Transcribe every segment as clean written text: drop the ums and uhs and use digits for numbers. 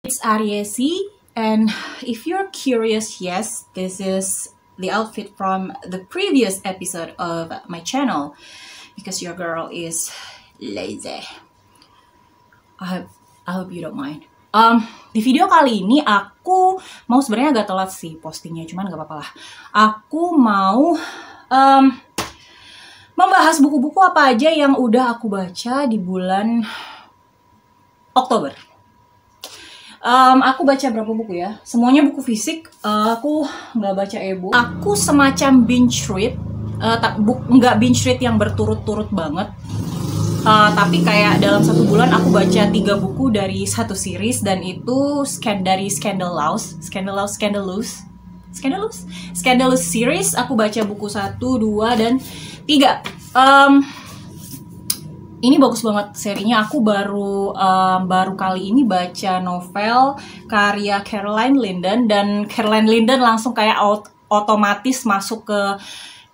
It's Ariesi, and if you're curious, yes, this is the outfit from the previous episode of my channel because your girl is lazy. I hope you don't mind. Di video kali ini aku mau sebenarnya agak telat sih postingnya, cuman gak apa-apa lah. Aku mau membahas buku-buku apa aja yang udah aku baca di bulan Oktober. Aku baca berapa buku ya? Semuanya buku fisik. Aku nggak baca e-book. Aku semacam binge read. Nggak binge read yang berturut-turut banget. Tapi kayak dalam satu bulan aku baca 3 buku dari satu series, dan itu dari Scandalous series. Aku baca buku 1, 2, dan 3. Ini bagus banget serinya. Aku baru kali ini baca novel karya Caroline Linden, dan Caroline Linden langsung kayak otomatis masuk ke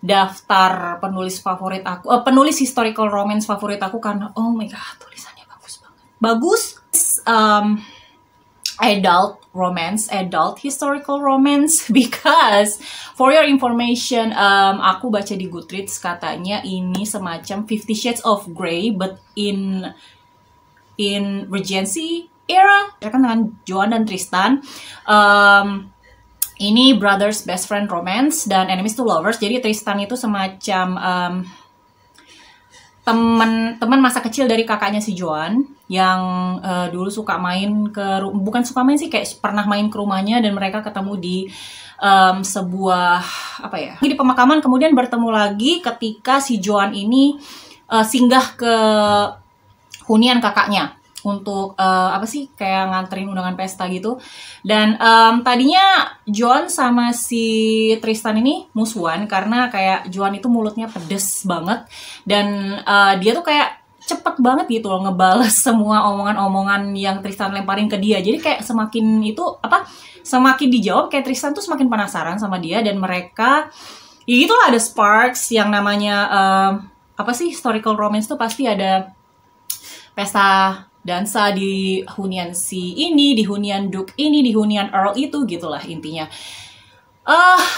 daftar penulis favorit aku, penulis historical romance favorit aku, karena oh my god, tulisannya bagus banget. Bagus. Adult historical romance, because for your information, aku baca di Goodreads, katanya ini semacam 50 Shades of Grey but in Regency era, kan dengan Joan dan Tristan. Ini brothers best friend romance dan enemies to lovers. Jadi Tristan itu semacam teman masa kecil dari kakaknya si Joan yang dulu suka main bukan suka main sih, kayak pernah main ke rumahnya, dan mereka ketemu di sebuah di pemakaman, kemudian bertemu lagi ketika si Joan ini singgah ke hunian kakaknya untuk kayak nganterin undangan pesta gitu. Dan tadinya Joan sama si Tristan ini musuhan karena kayak Joan itu mulutnya pedes banget, dan dia tuh kayak cepet banget gitu loh ngebales semua omongan-omongan yang Tristan lemparin ke dia. Jadi kayak semakin dijawab, kayak Tristan tuh semakin penasaran sama dia, dan mereka ya gitulah, ada sparks yang namanya historical romance tuh pasti ada pesta dansa di hunian si ini, di hunian Duke ini, di hunian Earl itu, gitulah intinya.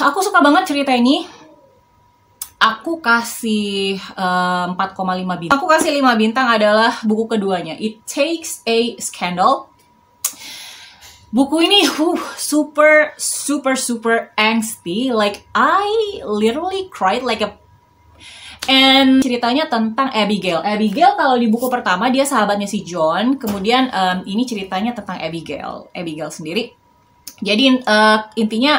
Aku suka banget cerita ini. Aku kasih 4,5 bintang. Aku kasih 5 bintang adalah buku keduanya, It Takes a Scandal. Buku ini super angsty. Like I literally cried like a. And ceritanya tentang Abigail. Abigail kalau di buku pertama dia sahabatnya si John. Kemudian ini ceritanya tentang Abigail sendiri. Jadi intinya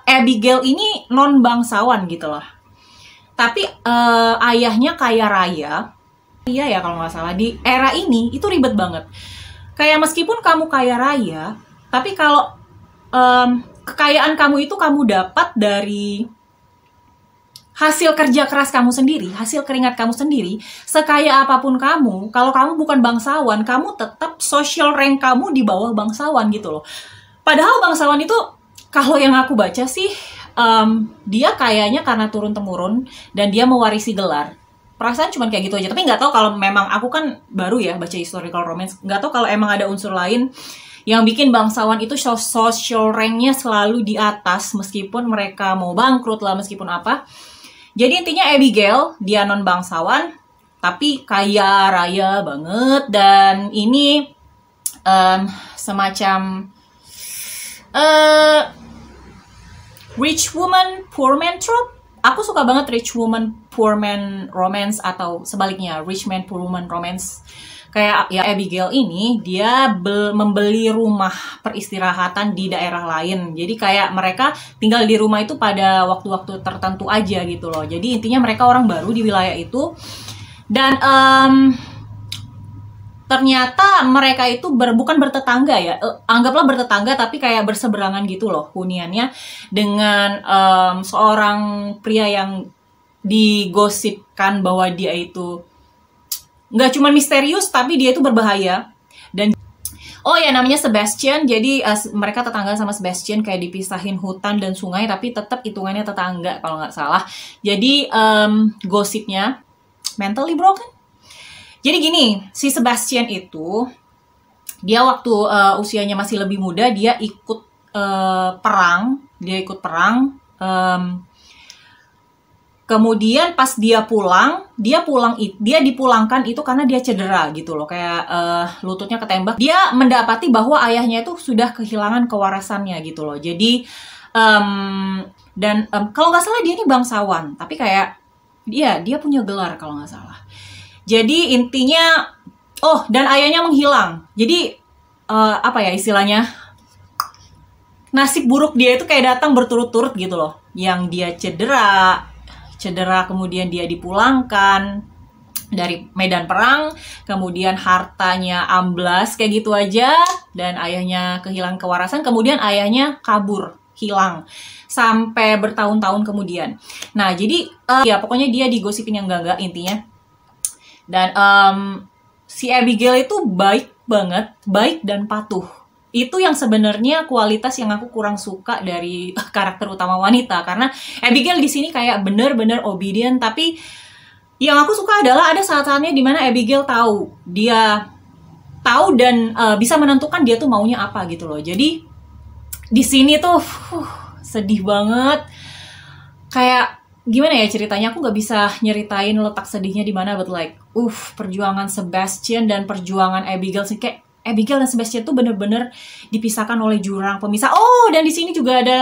Abigail ini non bangsawan gitu loh. Tapi ayahnya kaya raya. Iya ya kalau nggak salah, di era ini itu ribet banget. Kayak meskipun kamu kaya raya, tapi kalau kekayaan kamu itu kamu dapat dari hasil kerja keras kamu sendiri, hasil keringat kamu sendiri, sekaya apapun kamu, kalau kamu bukan bangsawan, kamu tetap social rank kamu di bawah bangsawan gitu loh. Padahal bangsawan itu, kalau yang aku baca sih, dia kayaknya karena turun-temurun, dan dia mewarisi gelar. Perasaan cuma kayak gitu aja, tapi nggak tahu kalau memang, aku kan baru ya baca historical romance, nggak tahu kalau emang ada unsur lain yang bikin bangsawan itu social rank-nya selalu di atas, meskipun mereka mau bangkrut lah, meskipun apa. Jadi intinya Abigail, dia non bangsawan, tapi kaya raya banget, dan ini semacam rich woman poor man trope. Aku suka banget rich woman poor man romance, atau sebaliknya rich man poor woman romance. Kayak ya Abigail ini, dia membeli rumah peristirahatan di daerah lain. Jadi kayak mereka tinggal di rumah itu pada waktu-waktu tertentu aja gitu loh. Jadi intinya mereka orang baru di wilayah itu. Dan ternyata mereka itu bukan bertetangga ya. Anggaplah bertetangga, tapi kayak berseberangan gitu loh huniannya. Dengan seorang pria yang digosipkan bahwa dia itu nggak cuma misterius, tapi dia itu berbahaya. Dan oh ya, namanya Sebastian. Jadi mereka tetangga sama Sebastian, kayak dipisahin hutan dan sungai, tapi tetap hitungannya tetangga kalau nggak salah. Jadi gosipnya mentally broken. Jadi gini, si Sebastian itu Dia waktu usianya masih lebih muda, dia ikut perang. Kemudian pas dia dipulangkan itu karena dia cedera gitu loh, kayak lututnya ketembak. Dia mendapati bahwa ayahnya itu sudah kehilangan kewarasannya gitu loh. Jadi kalau nggak salah dia ini bangsawan, tapi kayak dia punya gelar kalau nggak salah. Jadi intinya, dan ayahnya menghilang. Jadi apa ya istilahnya? Nasib buruk dia itu kayak datang berturut-turut gitu loh. Yang dia cedera kemudian dia dipulangkan dari medan perang, kemudian hartanya amblas kayak gitu aja, dan ayahnya kehilangan kewarasan, kemudian ayahnya kabur, hilang sampai bertahun-tahun kemudian. Nah jadi ya pokoknya dia digosipin yang enggak intinya. Dan si Abigail itu baik banget, baik dan patuh. Itu yang sebenarnya kualitas yang aku kurang suka dari karakter utama wanita, karena Abigail di sini kayak bener-bener obedient, tapi yang aku suka adalah ada saat-saatnya dimana Abigail tahu dan bisa menentukan dia tuh maunya apa gitu loh. Jadi di sini tuh sedih banget. Kayak gimana ya ceritanya, aku nggak bisa nyeritain letak sedihnya di mana, but like perjuangan Sebastian dan perjuangan Abigail sih, kayak Abigail dan Sebastian tuh bener-bener dipisahkan oleh jurang pemisah. Dan di sini juga ada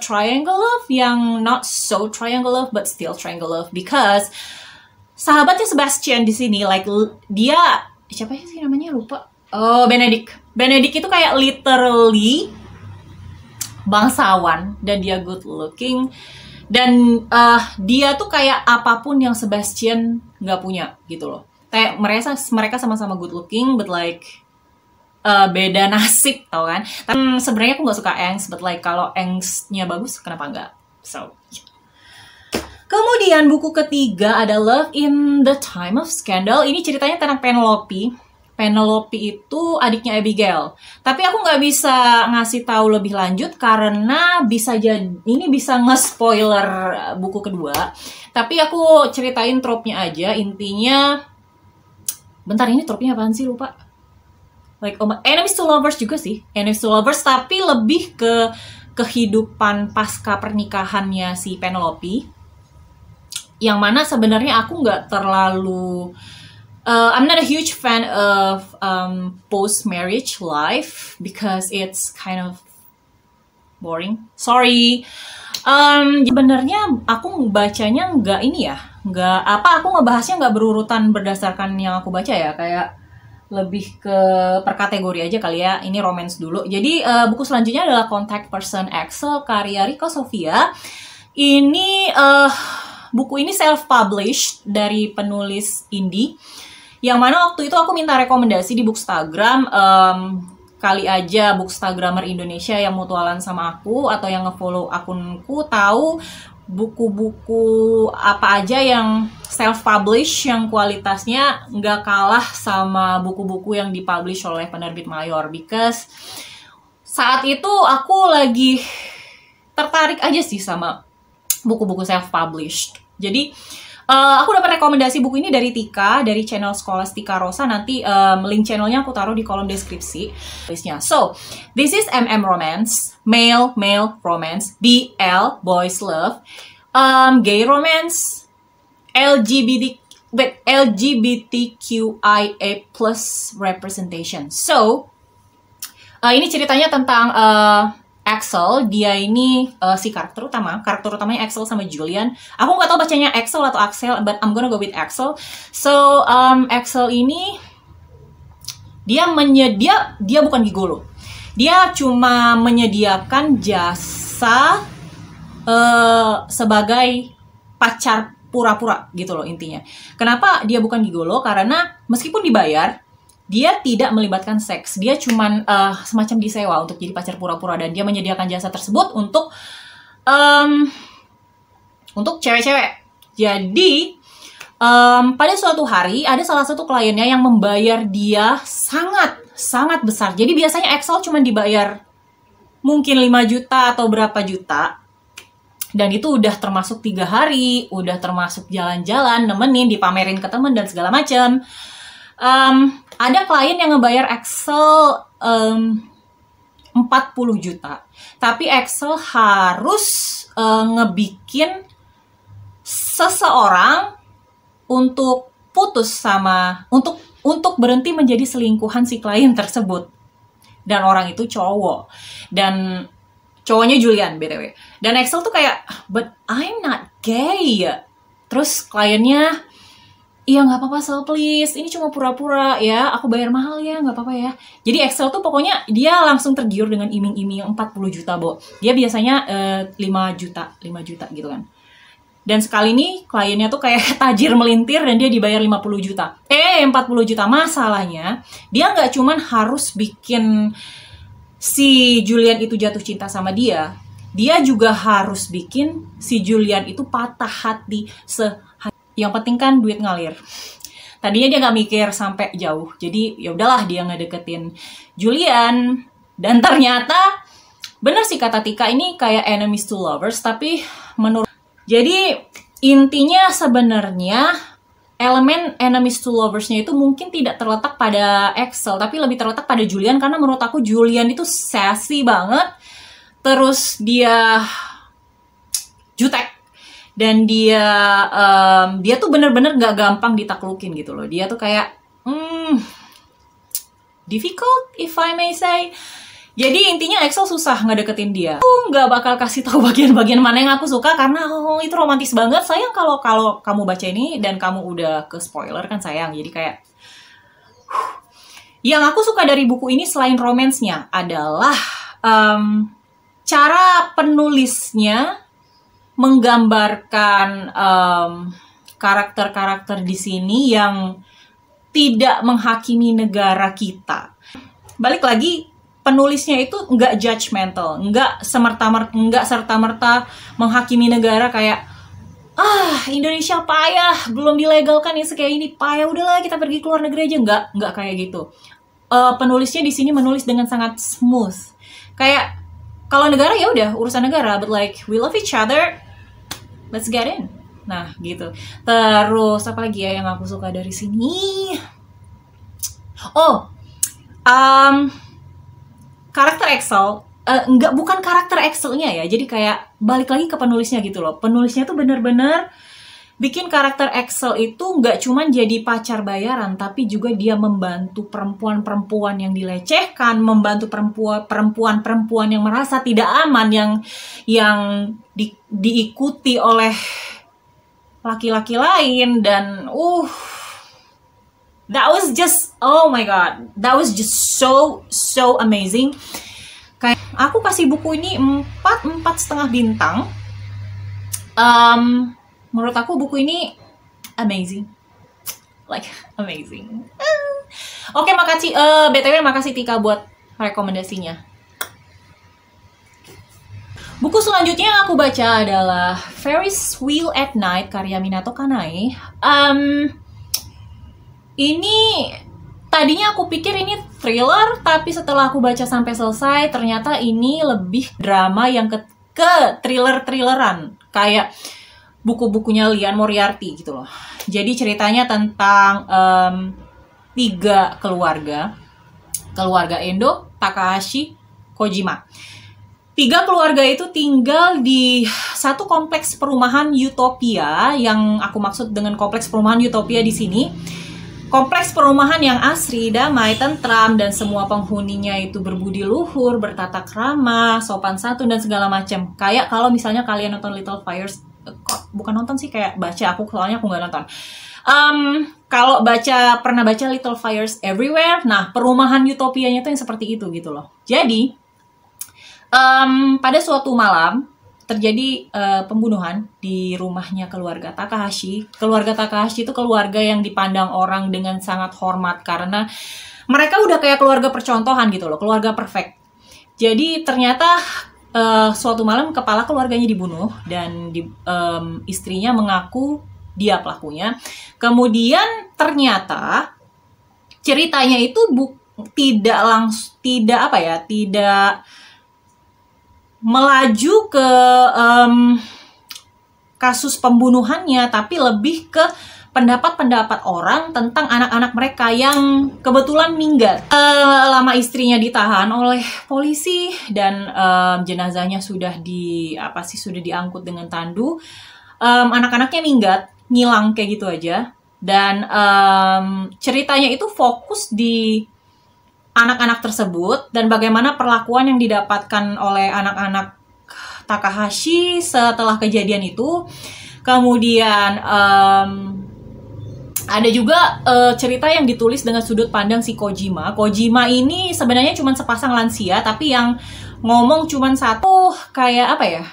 triangle love yang not so triangle love but still triangle love, because sahabatnya Sebastian di sini like dia siapa sih namanya, lupa. Benedict itu kayak literally bangsawan dan dia good looking, dan dia tuh kayak apapun yang Sebastian nggak punya gitu loh. Kayak mereka sama-sama good looking but like beda nasib, tau kan? Tapi sebenarnya aku nggak suka angst, but like kalau angstnya bagus kenapa enggak? So yeah. Kemudian buku ketiga ada Love in the Time of Scandal. Ini ceritanya tentang Penelope. Penelope itu adiknya Abigail. Tapi aku nggak bisa ngasih tahu lebih lanjut karena bisa nge-spoiler buku kedua. Tapi aku ceritain trope-nya aja. Intinya, bentar, ini trope-nya apaan sih, lupa? Like enemies to lovers juga sih, enemies to lovers, tapi lebih ke kehidupan pasca pernikahannya si Penelope, yang mana sebenarnya aku nggak terlalu I'm not a huge fan of post marriage life because it's kind of boring. Sorry. Sebenarnya aku bacanya aku ngebahasnya nggak berurutan berdasarkan yang aku baca ya, kayak lebih ke per kategori aja kali ya. Ini romance dulu. Jadi buku selanjutnya adalah Contact Person Axel karya Riko Sofia. Ini buku ini self-published dari penulis indie, yang mana waktu itu aku minta rekomendasi di Bookstagram. Kali aja Bookstagrammer Indonesia yang mutualan sama aku atau yang ngefollow akunku tahu buku-buku apa aja yang self-publish yang kualitasnya nggak kalah sama buku-buku yang dipublish oleh penerbit mayor. Because saat itu aku lagi tertarik aja sih sama buku-buku self-published. Jadi aku dapat rekomendasi buku ini dari Tika, dari channel Scholastica Rosa. Nanti link channelnya aku taruh di kolom deskripsi. So, this is MM Romance, male romance, BL, boys love, gay romance, LGBTQIA+ representation. So, ini ceritanya tentang Axel. Dia ini si karakter utamanya Axel sama Julian. Aku nggak tahu bacanya Axel atau Axel, but I'm gonna go with Axel. So Axel ini dia bukan gigolo. Dia cuma menyediakan jasa sebagai pacar pura-pura gitu loh intinya. Kenapa dia bukan gigolo? Karena meskipun dibayar, dia tidak melibatkan seks. Dia cuman semacam disewa untuk jadi pacar pura-pura, dan dia menyediakan jasa tersebut untuk cewek-cewek. Jadi pada suatu hari ada salah satu kliennya yang membayar dia sangat besar. Jadi biasanya Axel cuman dibayar mungkin 5 juta atau berapa juta. Dan itu udah termasuk 3 hari, udah termasuk jalan-jalan, nemenin, dipamerin ke temen dan segala macam. Ada klien yang ngebayar Excel 40 juta, tapi Excel harus ngebikin seseorang untuk putus sama untuk berhenti menjadi selingkuhan si klien tersebut. Dan orang itu cowok. Dan cowoknya Julian BTW. Dan Excel tuh kayak, but I'm not gay. Terus kliennya, iya nggak apa-apa Sel, please. Ini cuma pura-pura ya. Aku bayar mahal ya, nggak apa-apa ya. Jadi Excel tuh pokoknya dia langsung tergiur dengan iming-iming 40 juta, Bo. Dia biasanya 5 juta gitu kan. Dan sekali ini kliennya tuh kayak tajir melintir dan dia dibayar 50 juta. 40 juta. Masalahnya, dia nggak cuman harus bikin si Julian itu jatuh cinta sama dia. Dia juga harus bikin si Julian itu patah hati Yang penting kan duit ngalir. Tadinya dia nggak mikir sampai jauh. Jadi ya udahlah dia ngedeketin Julian. Dan ternyata bener sih kata Tika, ini kayak enemies to lovers, tapi jadi intinya sebenarnya elemen enemies to lovers-nya itu mungkin tidak terletak pada Excel, tapi lebih terletak pada Julian, karena menurut aku Julian itu sassy banget. Terus dia jutek. Dan dia tuh bener-bener gak gampang ditaklukin gitu loh. Dia tuh kayak difficult if I may say. Jadi intinya Excel susah ngedeketin dia. Aku nggak bakal kasih tahu bagian-bagian mana yang aku suka karena itu romantis banget. Sayang kalau kamu baca ini dan kamu udah ke spoiler kan, sayang. Jadi kayak yang aku suka dari buku ini selain romansnya adalah cara penulisnya menggambarkan karakter-karakter di sini yang tidak menghakimi negara kita. Balik lagi, penulisnya itu nggak judgmental, nggak serta-merta menghakimi negara kayak Indonesia payah, belum dilegalkan ya kayak ini payah, udahlah kita pergi ke luar negeri aja. Nggak kayak gitu. Penulisnya di sini menulis dengan sangat smooth. Kayak kalau negara ya udah urusan negara, but like we love each other, let's get in. Nah gitu. Terus apa lagi ya yang aku suka dari sini? Karakter Excel, bukan karakter Excel-nya ya, jadi kayak balik lagi ke penulisnya gitu loh. Penulisnya tuh bener-bener bikin karakter Excel itu nggak cuman jadi pacar bayaran, tapi juga dia membantu perempuan-perempuan yang dilecehkan, membantu perempuan-perempuan yang merasa tidak aman, yang diikuti oleh laki-laki lain. Dan that was just, oh my god, that was just so amazing. Kayak aku kasih buku ini 4,5 bintang. Menurut aku buku ini amazing, like amazing. Oke, makasih BTW makasih Tika buat rekomendasinya. Buku selanjutnya yang aku baca adalah Ferris Wheel at Night karya Minato Kanai. Ini tadinya aku pikir ini thriller, tapi setelah aku baca sampai selesai, ternyata ini lebih drama yang ke thriller-thrilleran. Kayak buku-bukunya Liane Moriarty gitu loh. Jadi ceritanya tentang 3 keluarga. Keluarga Endo, Takahashi, Kojima. 3 keluarga itu tinggal di satu kompleks perumahan utopia. Yang aku maksud dengan kompleks perumahan utopia di sini, kompleks perumahan yang asri, damai, tentram, dan semua penghuninya itu berbudi luhur, bertata krama, sopan santun, dan segala macam. Kayak kalau misalnya kalian nonton Little Fires, bukan nonton sih, kayak baca, soalnya aku nggak nonton. Kalau pernah baca Little Fires Everywhere, nah perumahan utopianya tuh yang seperti itu gitu loh. Jadi, pada suatu malam, terjadi pembunuhan di rumahnya keluarga Takahashi. Keluarga Takahashi itu keluarga yang dipandang orang dengan sangat hormat karena mereka udah kayak keluarga percontohan gitu loh, keluarga perfect. Jadi ternyata suatu malam kepala keluarganya dibunuh dan istrinya mengaku dia pelakunya. Kemudian ternyata ceritanya itu tidak melaju ke kasus pembunuhannya, tapi lebih ke pendapat-pendapat orang tentang anak-anak mereka yang kebetulan meninggal. Lama istrinya ditahan oleh polisi dan jenazahnya sudah sudah diangkut dengan tandu. Anak-anaknya minggat, ngilang kayak gitu aja. Dan ceritanya itu fokus di anak-anak tersebut dan bagaimana perlakuan yang didapatkan oleh anak-anak Takahashi setelah kejadian itu. Kemudian ada juga cerita yang ditulis dengan sudut pandang si Kojima. Kojima ini sebenarnya cuma sepasang lansia, tapi yang ngomong cuma satu, kayak apa ya?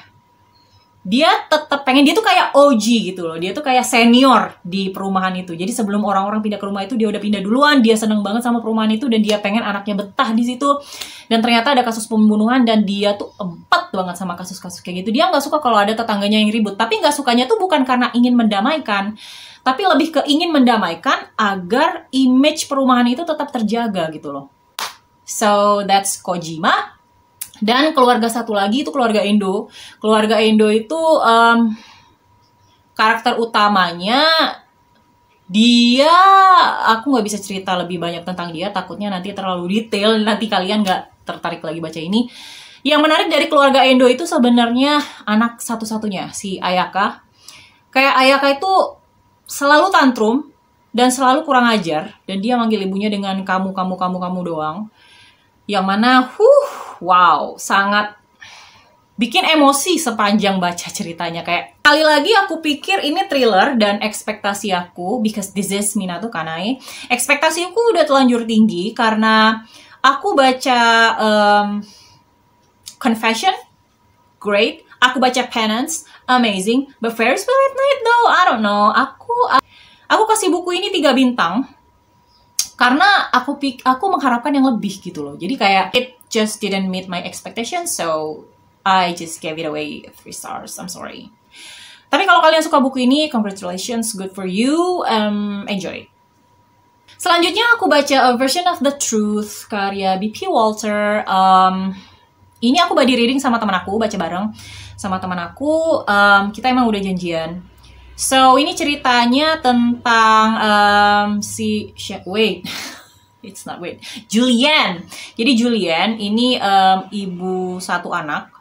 Dia tetap pengen, dia tuh kayak OG gitu loh. Dia tuh kayak senior di perumahan itu. Jadi sebelum orang-orang pindah ke rumah itu, dia udah pindah duluan. Dia seneng banget sama perumahan itu dan dia pengen anaknya betah di situ. Dan ternyata ada kasus pembunuhan dan dia tuh empat banget sama kasus-kasus kayak gitu. Dia nggak suka kalau ada tetangganya yang ribut. Tapi nggak sukanya tuh bukan karena ingin mendamaikan, tapi lebih ke ingin mendamaikan agar image perumahan itu tetap terjaga gitu loh. So that's Kojima. Dan keluarga satu lagi itu keluarga Endo. Keluarga Endo itu karakter utamanya dia, aku nggak bisa cerita lebih banyak tentang dia, takutnya nanti terlalu detail, nanti kalian nggak tertarik lagi baca ini. Yang menarik dari keluarga Endo itu sebenarnya anak satu-satunya, si Ayaka. Kayak Ayaka itu selalu tantrum dan selalu kurang ajar, dan dia manggil ibunya dengan kamu doang. Yang mana, wow, sangat bikin emosi sepanjang baca ceritanya. Kayak kali lagi aku pikir ini thriller dan ekspektasi aku, because this is Minato Kanai, ekspektasi aku udah terlanjur tinggi karena aku baca Confession, great. Aku baca Penance, amazing. But Ferris Wheel at Night though, I don't know. Aku kasih buku ini 3 bintang. Karena aku mengharapkan yang lebih gitu loh. Jadi kayak it just didn't meet my expectations, so I just gave it away 3 stars. I'm sorry. Tapi kalau kalian suka buku ini, congratulations, good for you. Enjoy. Selanjutnya aku baca A Version of the Truth karya B.P. Walter. Ini aku body reading sama teman aku, baca bareng sama teman aku. Kita emang udah janjian. So, ini ceritanya tentang Julian. Jadi Julian ini ibu satu anak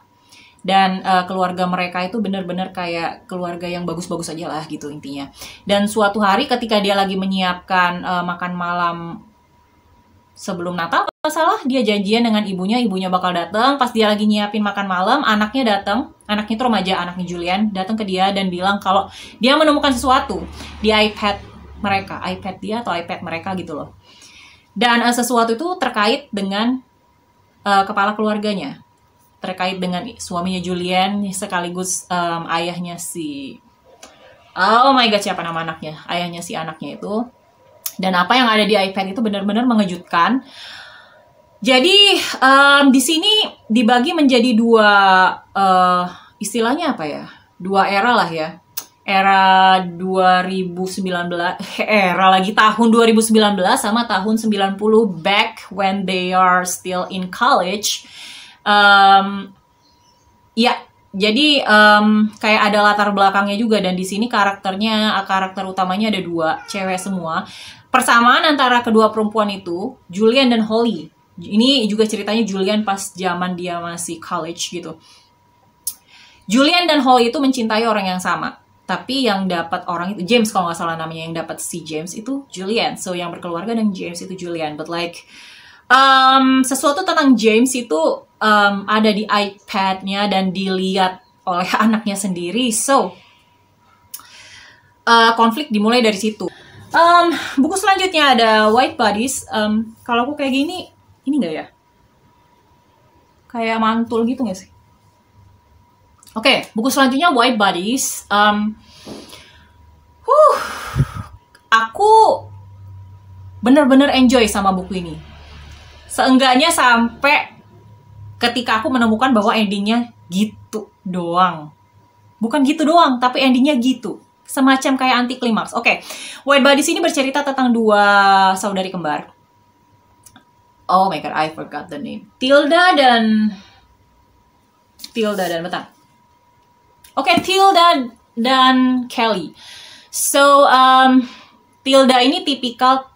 dan keluarga mereka itu benar-benar kayak keluarga yang bagus-bagus aja lah gitu intinya. Dan suatu hari ketika dia lagi menyiapkan makan malam sebelum Natal, kalau salah, dia janjian dengan ibunya bakal datang. Pas dia lagi nyiapin makan malam, anaknya datang. Anaknya itu remaja, anaknya Julian, datang ke dia dan bilang kalau dia menemukan sesuatu di iPad mereka, iPad dia atau iPad mereka gitu loh. Dan sesuatu itu terkait dengan kepala keluarganya, terkait dengan suaminya Julian sekaligus ayahnya si, oh my god, siapa nama anaknya? Ayahnya si anaknya itu. Dan apa yang ada di iPad itu benar-benar mengejutkan. Jadi di sini dibagi menjadi 2 istilahnya apa ya? 2 era lah ya. Era 2019, era lagi tahun 2019 sama tahun 90, back when they are still in college. Ya, jadi kayak ada latar belakangnya juga, dan di sini karakter utamanya ada 2 cewek semua. Persamaan antara kedua perempuan itu, Julian dan Holly. Ini juga ceritanya Julian pas zaman dia masih college gitu. Julian dan Holly itu mencintai orang yang sama. Tapi yang dapat orang itu, James kalau nggak salah namanya, yang dapat si James itu Julian. So yang berkeluarga dengan James itu Julian. But like, sesuatu tentang James itu ada di iPad-nya dan dilihat oleh anaknya sendiri. So, konflik dimulai dari situ. Buku selanjutnya ada White Bodies. Kalau aku kayak gini nggak ya? Kayak mantul gitu nggak sih? Oke, buku selanjutnya White Bodies. Aku bener-bener enjoy sama buku ini. Seenggaknya sampai ketika aku menemukan bahwa endingnya gitu doang. Bukan gitu doang, tapi endingnya gitu. Semacam kayak anti klimaks. Oke, White Bodies ini bercerita tentang 2 saudari kembar. Oh my god, I forgot the name. Tilda dan bentar. Oke, Tilda dan Kelly. So Tilda ini tipikal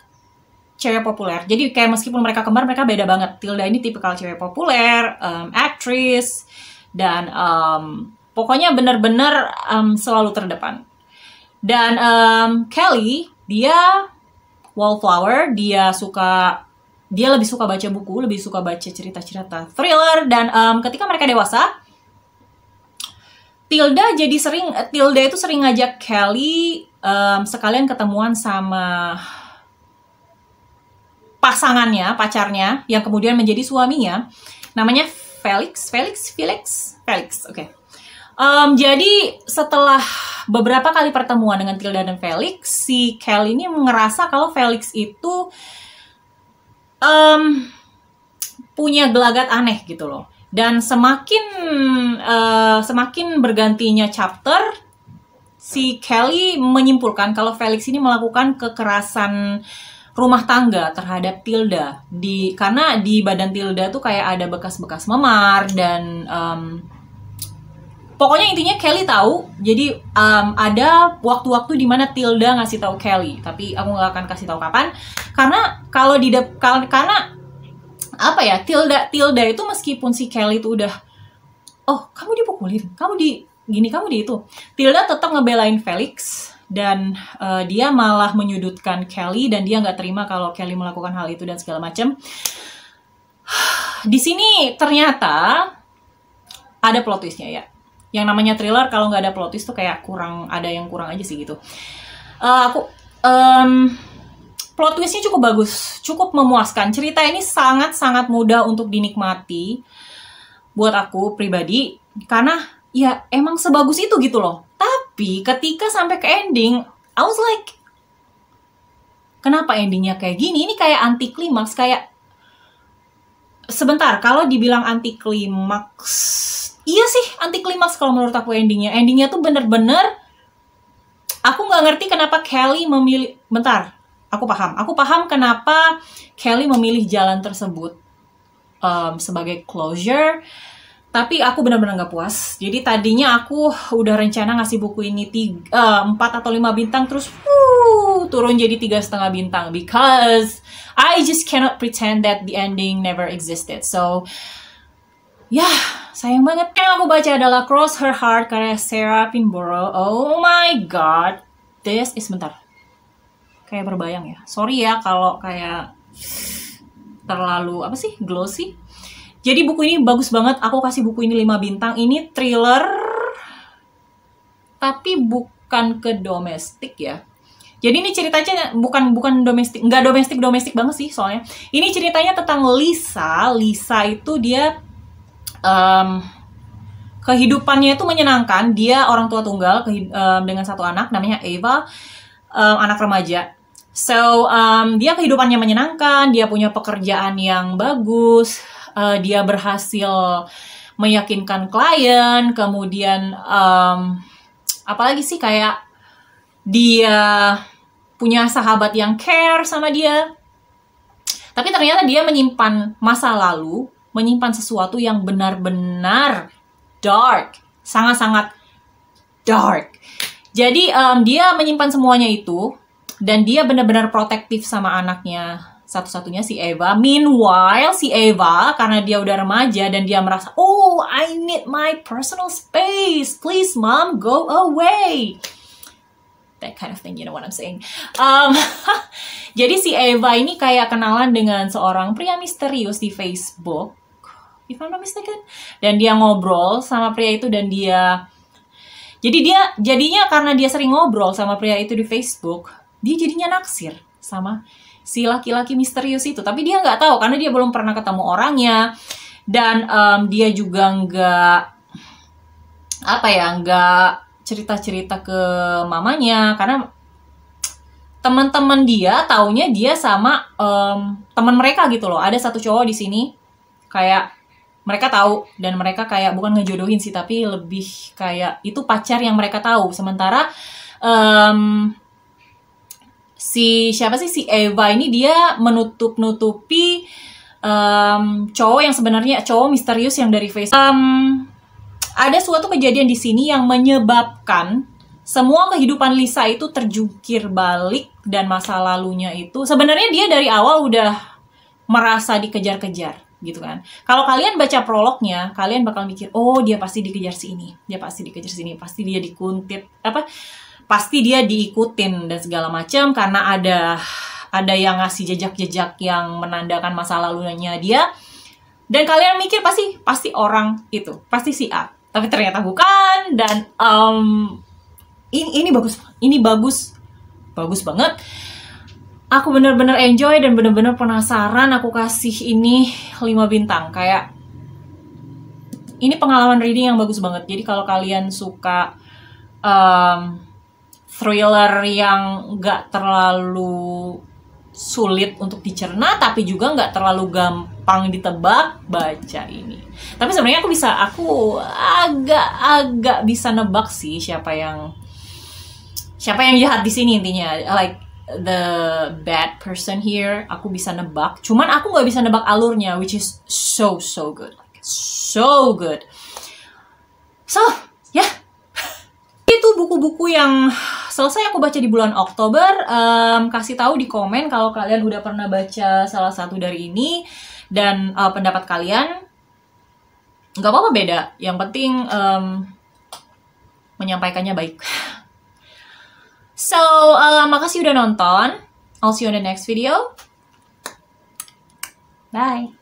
cewek populer. Jadi kayak meskipun mereka kembar, mereka beda banget. Tilda ini tipikal cewek populer, aktris, dan pokoknya bener-bener selalu terdepan. Dan Kelly, dia wallflower, dia lebih suka baca buku, lebih suka baca cerita-cerita thriller. Dan ketika mereka dewasa, Tilda itu sering ngajak Kelly sekalian ketemuan sama pacarnya, yang kemudian menjadi suaminya, namanya Felix. Oke. Jadi setelah beberapa kali pertemuan dengan Tilda dan Felix, si Kelly ini ngerasa kalau Felix itu punya gelagat aneh gitu loh. Dan semakin bergantinya chapter, si Kelly menyimpulkan kalau Felix ini melakukan kekerasan rumah tangga terhadap Tilda. Karena di badan Tilda tuh kayak ada bekas-bekas memar, dan pokoknya intinya Kelly tahu. Jadi ada waktu-waktu di mana Tilda ngasih tahu Kelly, tapi aku nggak akan kasih tahu kapan. Karena apa ya, Tilda itu meskipun si Kelly itu udah, oh kamu dipukulin, kamu di itu, Tilda tetap ngebelain Felix, dan dia malah menyudutkan Kelly, dan dia nggak terima kalau Kelly melakukan hal itu dan segala macam. Di sini ternyata ada plot twistnya ya. Yang namanya thriller kalau nggak ada plot twist tuh kayak ada yang kurang aja sih gitu. Plot twistnya cukup bagus, cukup memuaskan. Cerita ini sangat-sangat mudah untuk dinikmati buat aku pribadi, karena ya emang sebagus itu gitu loh. Tapi ketika sampai ke ending, I was like, kenapa endingnya kayak gini? Ini kayak anti klimaks, kayak sebentar, kalau dibilang anti klimaks, iya sih anti klimaks kalau menurut aku endingnya. Endingnya tuh bener-bener, aku nggak ngerti kenapa Kelly memilih, Aku paham kenapa Kelly memilih jalan tersebut sebagai closure, tapi aku benar-benar nggak puas. Jadi tadinya aku udah rencana ngasih buku ini 4 atau 5 bintang, terus turun jadi 3,5 bintang, because I just cannot pretend that the ending never existed. So sayang banget. Yang aku baca adalah Cross Her Heart karya Sarah Pinborough. Oh my god, this is kayak berbayang ya. Sorry ya kalau kayak terlalu glossy. Jadi buku ini bagus banget. Aku kasih buku ini 5 bintang. Ini thriller, tapi bukan ke domestik ya. Jadi ini ceritanya bukan domestik, nggak domestik banget sih soalnya. Ini ceritanya tentang Lisa. Lisa itu dia kehidupannya itu menyenangkan. Dia orang tua tunggal dengan 1 anak namanya Eva, anak remaja. So, dia kehidupannya menyenangkan, dia punya pekerjaan yang bagus, dia berhasil meyakinkan klien, kemudian apalagi sih, kayak dia punya sahabat yang care sama dia. Tapi ternyata dia menyimpan masa lalu, menyimpan sesuatu yang benar-benar dark, sangat-sangat dark. Jadi dia menyimpan semuanya itu, dan dia benar-benar protektif sama anaknya satu-satunya, si Eva. Meanwhile, si Eva, karena dia udah remaja dan dia merasa, oh, I need my personal space. Please, mom, go away. That kind of thing, you know what I'm saying. Jadi si Eva ini kayak kenalan dengan seorang pria misterius di Facebook, if I'm not mistaken. Dan dia ngobrol sama pria itu, dan jadinya karena dia sering ngobrol sama pria itu di Facebook, dia jadinya naksir sama si laki-laki misterius itu. Tapi dia nggak tahu karena dia belum pernah ketemu orangnya, dan dia juga nggak cerita-cerita ke mamanya, karena teman-teman dia taunya dia sama teman mereka gitu loh. Ada satu cowok di sini, kayak mereka tahu, dan mereka kayak bukan ngejodohin sih, tapi lebih kayak itu pacar yang mereka tahu. Sementara si Eva ini dia menutup-nutupi cowok yang sebenarnya cowok misterius yang dari Facebook. Ada suatu kejadian di sini yang menyebabkan semua kehidupan Lisa itu terjungkir balik, dan masa lalunya itu sebenarnya dia dari awal udah merasa dikejar-kejar gitu kan. Kalau kalian baca prolognya, kalian bakal mikir, oh dia pasti dikejar sini, dia pasti dikejar sini, pasti dia dikuntit apa, pasti dia diikutin dan segala macam, karena ada yang ngasih jejak-jejak yang menandakan masa lalunya dia. Dan kalian mikir pasti orang itu, pasti si A. Tapi ternyata bukan. Dan ini bagus banget. Aku bener-bener enjoy dan bener-bener penasaran. Aku kasih ini 5 bintang. Kayak ini pengalaman reading yang bagus banget. Jadi kalau kalian suka thriller yang gak terlalu sulit untuk dicerna, tapi juga nggak terlalu gampang ditebak, baca ini. Tapi sebenarnya aku agak bisa nebak sih siapa yang jahat di sini intinya. Like the bad person here, aku bisa nebak. Cuman aku nggak bisa nebak alurnya, which is so good, like so good. So yeah, itu buku-buku yang selesai aku baca di bulan Oktober. Kasih tahu di komen kalau kalian udah pernah baca salah satu dari ini, dan pendapat kalian. Nggak apa-apa beda, yang penting menyampaikannya baik. So, makasih udah nonton. I'll see you on the next video. Bye.